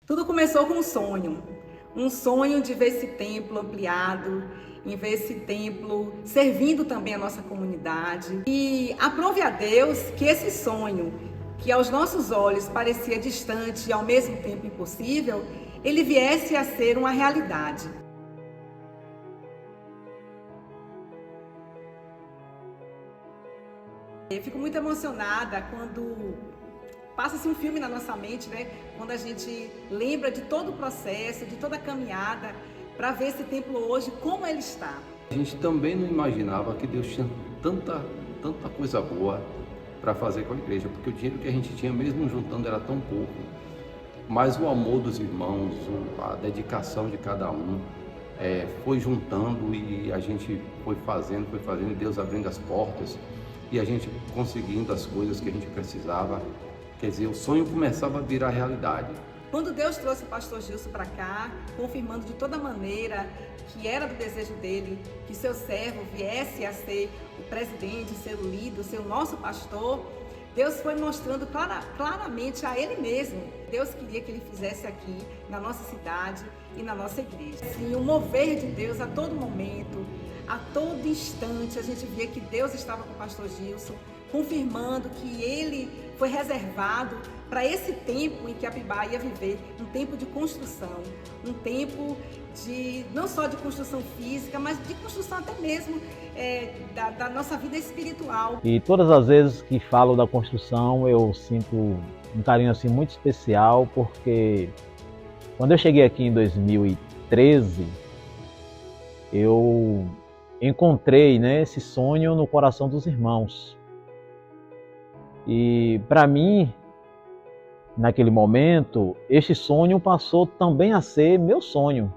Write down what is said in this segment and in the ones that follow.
Tudo começou com um sonho de ver esse templo ampliado, em ver esse templo servindo também a nossa comunidade. E aprove a Deus que esse sonho, que aos nossos olhos parecia distante e ao mesmo tempo impossível, ele viesse a ser uma realidade. Eu fico muito emocionada quando passa-se um filme na nossa mente, né? Quando a gente lembra de todo o processo, de toda a caminhada, para ver esse templo hoje, como ele está. A gente também não imaginava que Deus tinha tanta coisa boa para fazer com a igreja, porque o dinheiro que a gente tinha, mesmo juntando, era tão pouco. Mas o amor dos irmãos, a dedicação de cada um, foi juntando e a gente foi fazendo, e Deus abrindo as portas e a gente conseguindo as coisas que a gente precisava. Quer dizer, o sonho começava a virar realidade. Quando Deus trouxe o pastor Gilson para cá, confirmando de toda maneira que era do desejo dele, que seu servo viesse a ser o presidente, ser o líder, ser o nosso pastor, Deus foi mostrando claramente a ele mesmo. Deus queria que ele fizesse aqui, na nossa cidade e na nossa igreja. Assim, o mover de Deus a todo momento, a todo instante, a gente via que Deus estava com o pastor Gilson, confirmando que ele foi reservado para esse tempo em que a Apibá ia viver, um tempo de construção, um tempo de não só de construção física, mas de construção até mesmo da nossa vida espiritual. E todas as vezes que falo da construção, eu sinto um carinho assim muito especial, porque quando eu cheguei aqui em 2013, eu encontrei, né, esse sonho no coração dos irmãos. E para mim, naquele momento, este sonho passou também a ser meu sonho.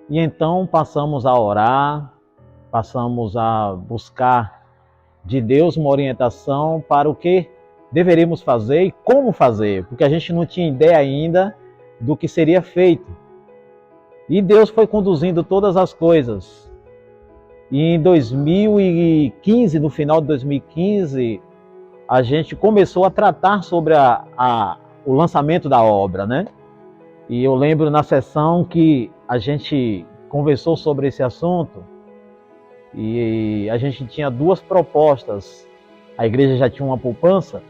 E então passamos a orar, passamos a buscar de Deus uma orientação para o que deveríamos fazer e como fazer, porque a gente não tinha ideia ainda do que seria feito. E Deus foi conduzindo todas as coisas. E em 2015, no final de 2015, a gente começou a tratar sobre o lançamento da obra, né? E eu lembro na sessão que a gente conversou sobre esse assunto e a gente tinha duas propostas. A igreja já tinha uma poupança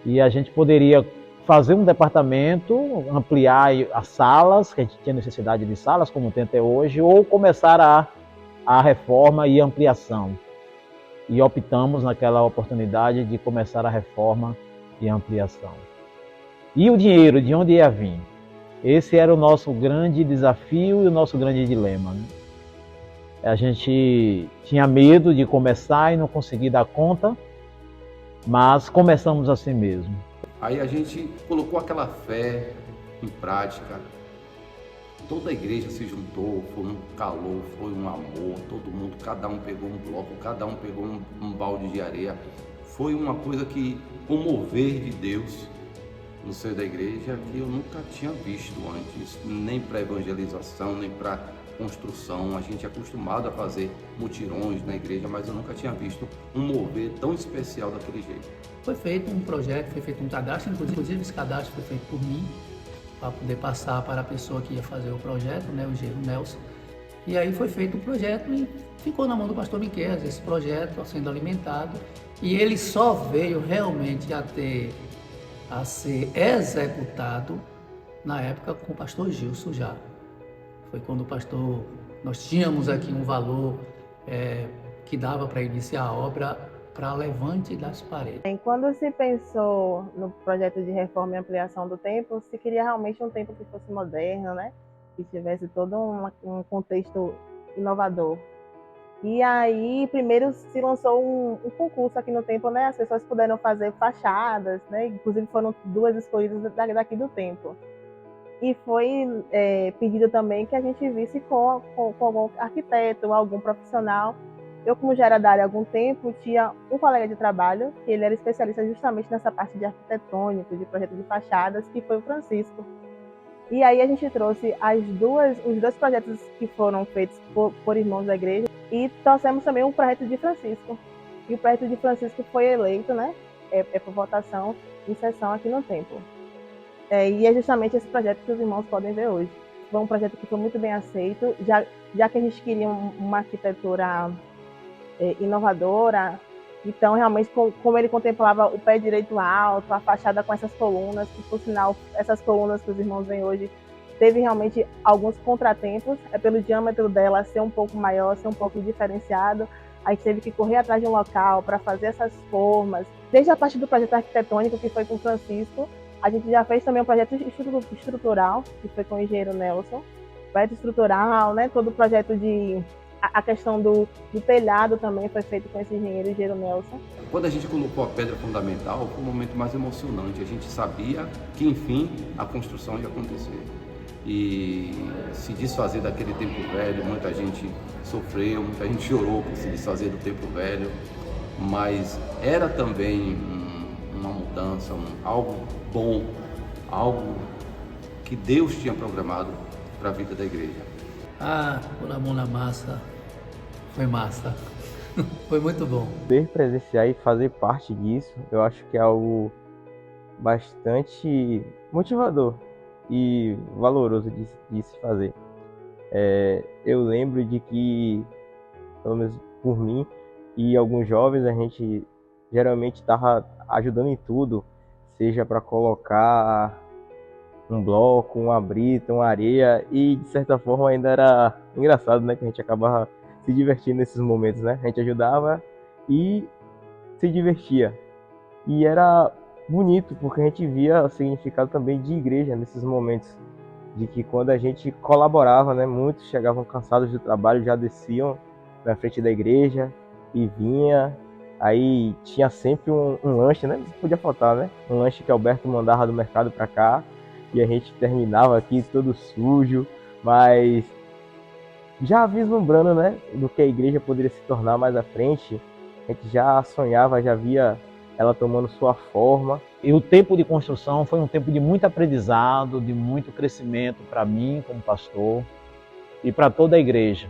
e a gente poderia fazer um departamento, ampliar as salas, que a gente tinha necessidade de salas, como tem até hoje, ou começar a reforma e ampliação. E optamos naquela oportunidade de começar a reforma e ampliação. E o dinheiro, de onde ia vir? Esse era o nosso grande desafio e o nosso grande dilema, né? A gente tinha medo de começar e não conseguir dar conta, mas começamos assim mesmo. Aí a gente colocou aquela fé em prática. Toda a igreja se juntou, foi um calor, foi um amor, todo mundo, cada um pegou um bloco, cada um pegou um balde de areia. Foi uma coisa que, o mover de Deus no seio da igreja, que eu nunca tinha visto antes, nem para evangelização, nem para construção. A gente é acostumado a fazer mutirões na igreja, mas eu nunca tinha visto um mover tão especial daquele jeito. Foi feito um projeto, foi feito um cadastro, inclusive esse cadastro foi feito por mim, para poder passar para a pessoa que ia fazer o projeto, né, o engenheiro Nelson. E aí foi feito o projeto e ficou na mão do pastor Miquel, esse projeto sendo alimentado. E ele só veio realmente a ser executado na época com o pastor Gilson já. Foi quando o pastor, nós tínhamos aqui um valor que dava para iniciar a obra para levante das paredes. Quando se pensou no projeto de reforma e ampliação do templo, se queria realmente um templo que fosse moderno, né? Que tivesse todo um contexto inovador. E aí, primeiro se lançou um concurso aqui no templo, né? As pessoas puderam fazer fachadas, né? Inclusive foram duas escolhidas daqui do templo. E foi pedido também que a gente visse com algum arquiteto, algum profissional. Eu, como já era da área há algum tempo, tinha um colega de trabalho, que ele era especialista justamente nessa parte de arquitetônico, de projeto de fachadas, que foi o Francisco. E aí a gente trouxe os dois projetos que foram feitos por irmãos da igreja e trouxemos também um projeto de Francisco. E o projeto de Francisco foi eleito, né, por votação em sessão aqui no templo. E é justamente esse projeto que os irmãos podem ver hoje. Foi um projeto que foi muito bem aceito, já que a gente queria uma arquitetura inovadora. Então, realmente, como ele contemplava o pé direito alto, a fachada com essas colunas, que, por sinal, essas colunas que os irmãos veem hoje, teve realmente alguns contratempos, pelo diâmetro dela ser um pouco maior, ser um pouco diferenciado. A gente teve que correr atrás de um local para fazer essas formas. Desde a parte do projeto arquitetônico, que foi com o Francisco, a gente já fez também um projeto estrutural, que foi com o engenheiro Nelson. Projeto estrutural, né? Todo o projeto a questão do telhado também foi feito com esse engenheiro Nelson. Quando a gente colocou a pedra fundamental, foi o momento mais emocionante. A gente sabia que, enfim, a construção ia acontecer. E se desfazer daquele tempo velho, muita gente sofreu, muita gente chorou por se desfazer do tempo velho, mas era também uma mudança, algo bom, algo que Deus tinha programado para a vida da igreja. Pôr a mão na massa, foi massa, foi muito bom. Poder presenciar e fazer parte disso, eu acho que é algo bastante motivador e valoroso de se fazer. Eu lembro de que, pelo menos por mim e alguns jovens, a gente geralmente estava ajudando em tudo, seja para colocar um bloco, uma brita, uma areia, e de certa forma ainda era engraçado, né, que a gente acabava se divertindo nesses momentos, né? A gente ajudava e se divertia. E era bonito, porque a gente via o significado também de igreja nesses momentos, de que quando a gente colaborava, né, muitos chegavam cansados do trabalho, já desciam na frente da igreja e vinha. Aí tinha sempre um lanche, né? Não podia faltar, né? Um lanche que Alberto mandava do mercado para cá, e a gente terminava aqui todo sujo, mas já vislumbrando, né, do que a igreja poderia se tornar mais à frente. A gente já sonhava, já via ela tomando sua forma. E o tempo de construção foi um tempo de muito aprendizado, de muito crescimento para mim como pastor e para toda a igreja.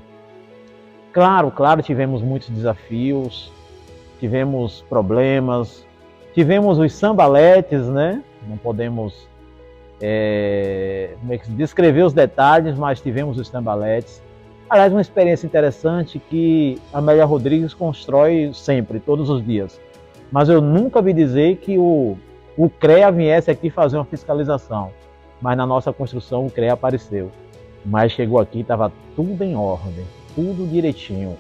Claro, tivemos muitos desafios, tivemos problemas, tivemos os sambaletes, né? Não podemos descrever os detalhes, mas tivemos os sambaletes. Aliás, uma experiência interessante que a Amélia Rodrigues constrói sempre, todos os dias. Mas eu nunca vi dizer que o CREA viesse aqui fazer uma fiscalização. Mas na nossa construção o CREA apareceu. Mas chegou aqui e estava tudo em ordem, tudo direitinho.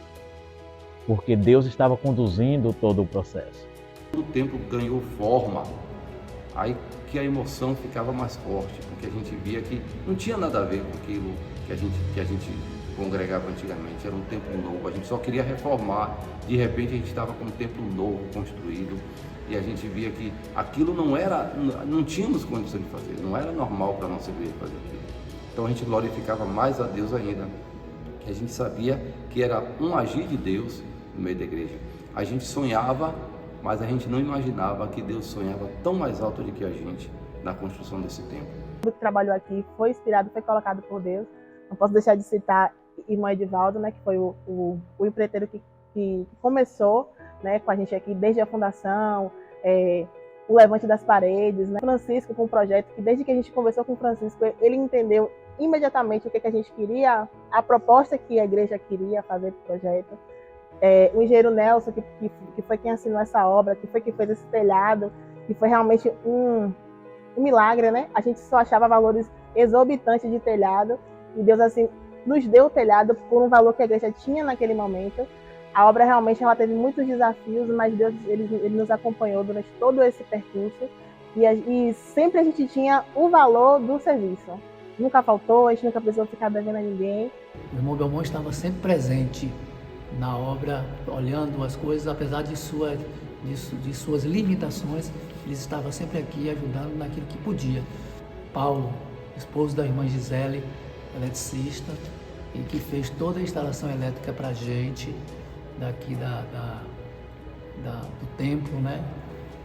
Porque Deus estava conduzindo todo o processo. O tempo ganhou forma, aí que a emoção ficava mais forte, porque a gente via que não tinha nada a ver com aquilo que a gente congregava antigamente. Era um templo novo, a gente só queria reformar. De repente a gente estava com um templo novo construído e a gente via que aquilo não tínhamos condição de fazer, não era normal para a nossa igreja fazer aquilo. Então a gente glorificava mais a Deus ainda, que a gente sabia que era um agir de Deus no meio da igreja. A gente sonhava, mas a gente não imaginava que Deus sonhava tão mais alto do que a gente na construção desse templo. Tudo que trabalhou aqui foi inspirado, foi colocado por Deus. Não posso deixar de citar irmão Edivaldo, né, que foi o empreiteiro que começou, né, com a gente aqui desde a fundação, o levante das paredes, né? Francisco, com o projeto, que desde que a gente conversou com o Francisco, ele entendeu imediatamente o que a gente queria, a proposta que a igreja queria fazer para o projeto. O engenheiro Nelson, que foi quem assinou essa obra, que foi quem fez esse telhado, que foi realmente um milagre, né? A gente só achava valores exorbitantes de telhado, e Deus, assim, nos deu o telhado por um valor que a igreja tinha naquele momento. A obra realmente ela teve muitos desafios, mas Deus ele nos acompanhou durante todo esse percurso, e sempre a gente tinha o valor do serviço. Nunca faltou, a gente nunca precisou ficar devendo a ninguém. O irmão Belmonte estava sempre presente na obra, olhando as coisas, apesar de suas limitações, ele estava sempre aqui ajudando naquilo que podia. Paulo, esposo da irmã Gisele, eletricista, e que fez toda a instalação elétrica para a gente, daqui do templo, né?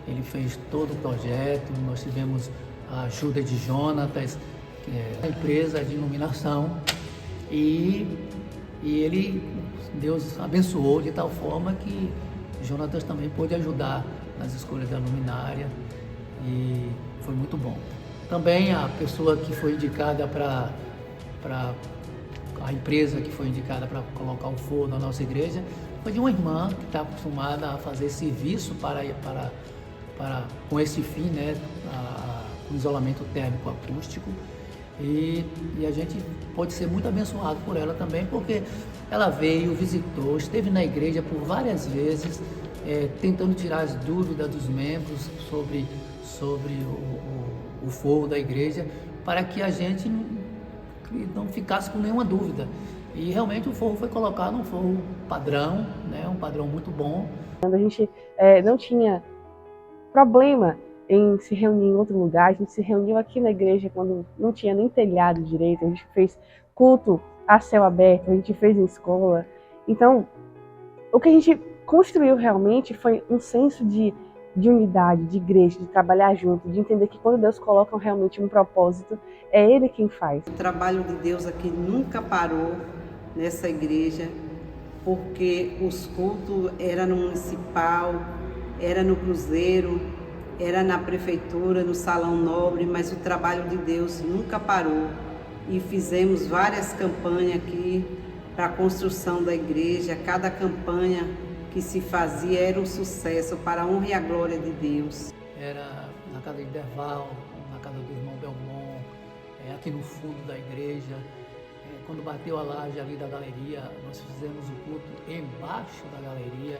Ele fez todo o projeto, nós tivemos a ajuda de Jonatas, que é a empresa de iluminação, e Deus abençoou de tal forma que Jonatas também pôde ajudar nas escolhas da luminária, e foi muito bom. Também a pessoa que foi indicada para a empresa que foi indicada para colocar o forno na nossa igreja foi de uma irmã que está acostumada a fazer serviço com esse fim, né, com isolamento térmico acústico. E a gente pode ser muito abençoado por ela também, porque ela veio, visitou, esteve na igreja por várias vezes, tentando tirar as dúvidas dos membros sobre o forro da igreja, para que a gente não ficasse com nenhuma dúvida. E realmente o forro foi colocado um forro padrão, né, um padrão muito bom. A gente não tinha problema em se reunir em outro lugar, a gente se reuniu aqui na igreja quando não tinha nem telhado direito, a gente fez culto a céu aberto, a gente fez em escola. Então, o que a gente construiu realmente foi um senso de unidade, de igreja, de trabalhar junto, de entender que quando Deus coloca realmente um propósito, é Ele quem faz. O trabalho de Deus aqui nunca parou nessa igreja, porque os cultos eram no municipal, era no cruzeiro, era na prefeitura, no salão nobre, mas o trabalho de Deus nunca parou. E fizemos várias campanhas aqui para a construção da igreja. Cada campanha que se fazia era um sucesso para a honra e a glória de Deus. Era na casa de Derval, na casa do irmão Belmont, aqui no fundo da igreja. Quando bateu a laje ali da galeria, nós fizemos o culto embaixo da galeria.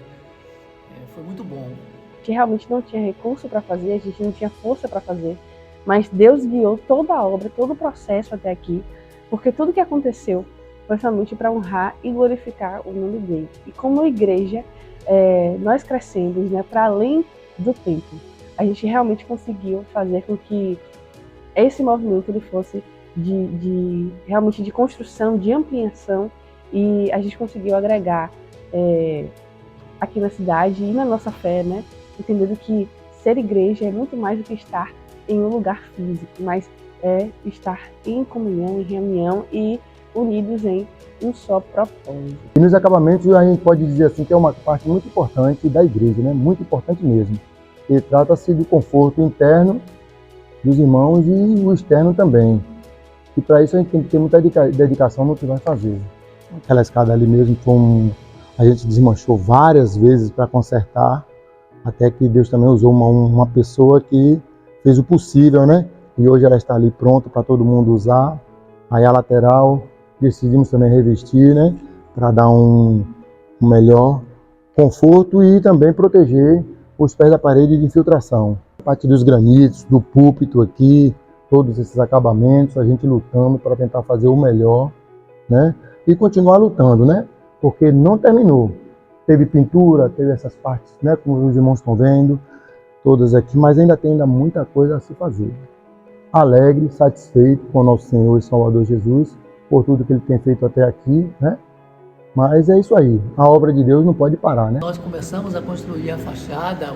Foi muito bom. Que realmente não tinha recurso para fazer, a gente não tinha força para fazer, mas Deus guiou toda a obra, todo o processo até aqui, porque tudo que aconteceu foi somente para honrar e glorificar o nome dele. E como igreja, nós crescemos, né, para além do tempo. A gente realmente conseguiu fazer com que esse movimento ele fosse realmente de construção, de ampliação, e a gente conseguiu agregar aqui na cidade e na nossa fé, né, entendendo que ser igreja é muito mais do que estar em um lugar físico, mas é estar em comunhão, em reunião e unidos em um só propósito. E nos acabamentos a gente pode dizer assim que é uma parte muito importante da igreja, né? Muito importante mesmo. E trata-se do conforto interno dos irmãos e o externo também. E para isso a gente tem que ter muita dedicação no que vai fazer. Aquela escada ali mesmo, a gente desmanchou várias vezes para consertar, até que Deus também usou uma pessoa que fez o possível, né? E hoje ela está ali pronta para todo mundo usar. Aí a lateral decidimos também revestir, né? Para dar um melhor conforto e também proteger os pés da parede de infiltração. A parte dos granitos, do púlpito aqui, todos esses acabamentos, a gente lutando para tentar fazer o melhor, né? E continuar lutando, né? Porque não terminou. Teve pintura, teve essas partes, né, como os irmãos estão vendo, todas aqui, mas ainda tem muita coisa a se fazer. Alegre, satisfeito com o nosso Senhor e Salvador Jesus, por tudo que Ele tem feito até aqui, né? Mas é isso aí, a obra de Deus não pode parar, né? Nós começamos a construir a fachada,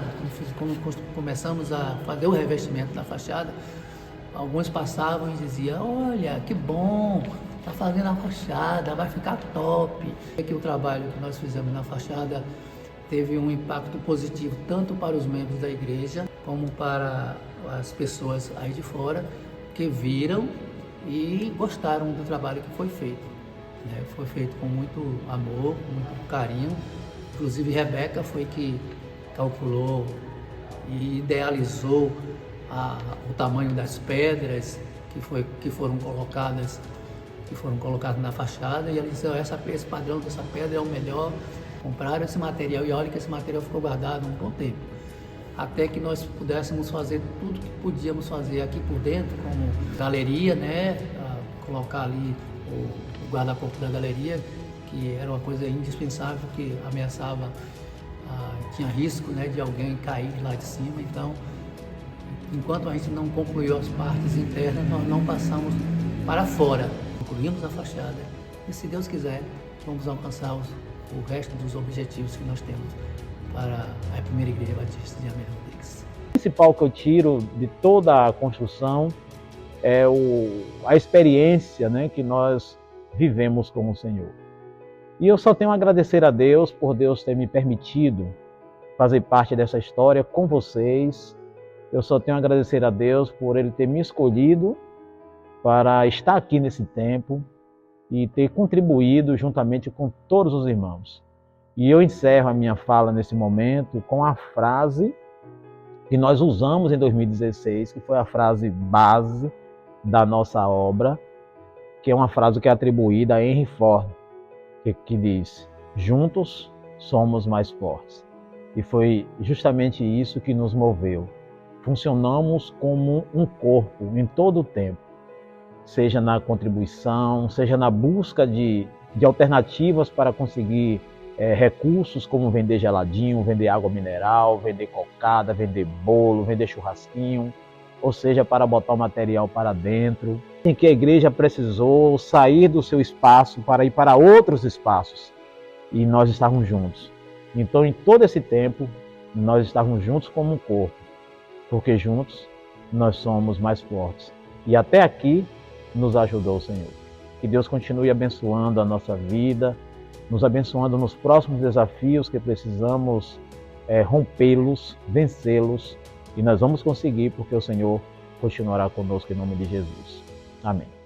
quando começamos a fazer o revestimento da fachada, alguns passavam e diziam, olha, que bom, está fazendo a fachada, vai ficar top. Que o trabalho que nós fizemos na fachada teve um impacto positivo tanto para os membros da igreja como para as pessoas aí de fora que viram e gostaram do trabalho que foi feito. Foi feito com muito amor, com muito carinho. Inclusive Rebeca foi que calculou e idealizou o tamanho das pedras que foram colocadas na fachada, e ela disse, esse padrão dessa pedra é o melhor. Compraram esse material e olha que esse material ficou guardado um bom tempo, até que nós pudéssemos fazer tudo que podíamos fazer aqui por dentro, como galeria, né, colocar ali o guarda-corpo da galeria, que era uma coisa indispensável, que ameaçava, tinha risco, né, de alguém cair lá de cima. Então, enquanto a gente não concluiu as partes internas, nós não passamos para fora. Concluímos a fachada e, se Deus quiser, vamos alcançar o resto dos objetivos que nós temos para a primeira Igreja Batista de Almeida Rodrigues. O principal que eu tiro de toda a construção é a experiência, né, que nós vivemos com o Senhor. E eu só tenho a agradecer a Deus por Deus ter me permitido fazer parte dessa história com vocês, Eu só tenho a agradecer a Deus por Ele ter me escolhido para estar aqui nesse tempo e ter contribuído juntamente com todos os irmãos. E eu encerro a minha fala nesse momento com a frase que nós usamos em 2016, que foi a frase base da nossa obra, que é uma frase que é atribuída a Henry Ford, que diz: juntos somos mais fortes. E foi justamente isso que nos moveu. Funcionamos como um corpo em todo o tempo, seja na contribuição, seja na busca de alternativas para conseguir recursos como vender geladinho, vender água mineral, vender cocada, vender bolo, vender churrasquinho, ou seja, para botar o material para dentro. Em que a igreja precisou sair do seu espaço para ir para outros espaços e nós estávamos juntos. Então, em todo esse tempo, nós estávamos juntos como um corpo, porque juntos nós somos mais fortes. E até aqui nos ajudou o Senhor. Que Deus continue abençoando a nossa vida, nos abençoando nos próximos desafios que precisamos rompê-los, vencê-los, e nós vamos conseguir porque o Senhor continuará conosco em nome de Jesus. Amém.